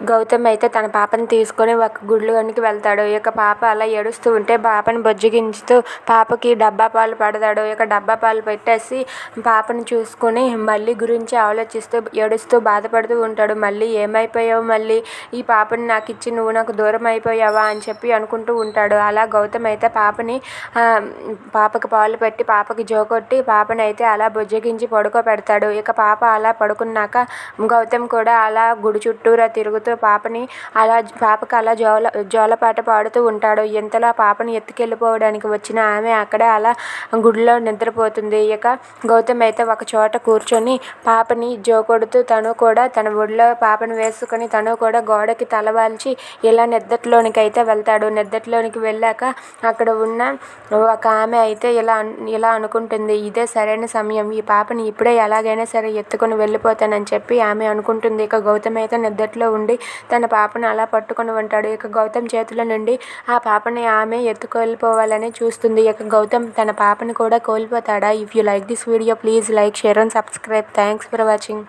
గౌతమ్ అయితే తన పాపని తీసుకొని ఒక గుడిలోనికి వెళ్తాడు. ఇక పాప అలా ఏడుస్తూ ఉంటే పాపని బుజ్జగించుతూ పాపకి డబ్బా పాలు పడతాడు. ఇక డబ్బా పాలు పెట్టేసి పాపని చూసుకొని మళ్ళీ గురించి ఆలోచిస్తూ ఏడుస్తూ బాధపడుతూ ఉంటాడు. మళ్ళీ ఏమైపోయావు, మళ్ళీ ఈ పాపని నాకు ఇచ్చి నువ్వు నాకు దూరం అయిపోయావా అని చెప్పి అనుకుంటూ ఉంటాడు. అలా గౌతమ్ అయితే పాపకి పాలు పెట్టి పాపకి జోకొట్టి పాపని అయితే అలా బుజ్జగించి పడుకోబెడతాడు. ఇక పాప అలా పడుకున్నాక గౌతమ్ కూడా అలా గుడి చుట్టూరా తిరుగుతూ పాపకి అలా జోలపాట పాడుతూ ఉంటాడు. ఇంతలో పాపని ఎత్తుకెళ్ళిపోవడానికి వచ్చిన ఆమె అక్కడే అలా గుడిలో నిద్రపోతుంది. ఇక గౌతమ్ అయితే ఒక చోట కూర్చొని పాపని జోకొడుతూ తను కూడా తన ఒడిలో పాపను వేసుకొని తను కూడా గోడకి తలవాల్చి ఇలా నిద్దట్లోనికి అయితే వెళ్తాడు. నిద్దట్లోనికి వెళ్ళాక అక్కడ ఉన్న ఒక ఆమె అయితే ఇలా అనుకుంటుంది, ఇదే సరైన సమయం, ఈ పాపని ఇప్పుడే ఎలాగైనా సరే ఎత్తుకొని వెళ్ళిపోతానని చెప్పి ఆమె అనుకుంటుంది. ఇక గౌతమ్ అయితే నిద్దట్లో ఉండి తన పాపను అలా పట్టుకొని ఉంటాడు. ఇక గౌతమ్ చేతిలో నుండి ఆ పాపని ఆమె ఎత్తుకెళ్ళిపోవాలని చూస్తుంది. ఇక గౌతమ్ తన పాపని కూడా కోల్పోతాడా? If you like this video please like, share and subscribe. Thanks for watching.